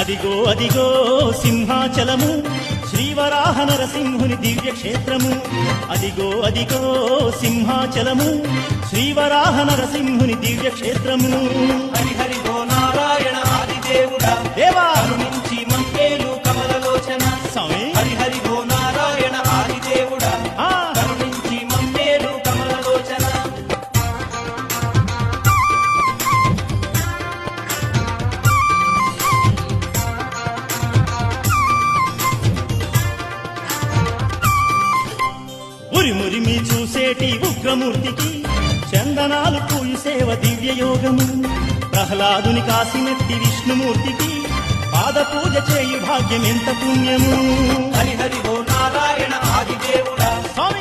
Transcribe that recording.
అదిగో అదిగో సింహాచలము శ్రీవరాహ నరసింహుని దివ్యక్షేత్రము. అదిగో అదిగో సింహాచలము శ్రీవరాహ నరసింహుని దివ్యక్షేత్రము. హరిహరి ఓ నారాయణ ఆదిదేవుడా దేవా కరుణించి మమ్మేలు కమలలోచన. స్వామి హరిహరి ఓ నారాయణ ఆదిదేవుడా ఆ, కరుణించి మమ్మేలు కమలలోచన. ఉరిమురిమి చూసేటి ఉగ్రమూర్తికి చందనాలు పూయి సేవ దివ్యయోగము. ప్రహ్లాదుని కాసినట్టి విష్ణుమూర్తికి పాద పూజ చేయు భాగ్యం ఎంత పుణ్యము. హరిహరి ఓ నారాయణ ఆదిదేవుడా స్వామి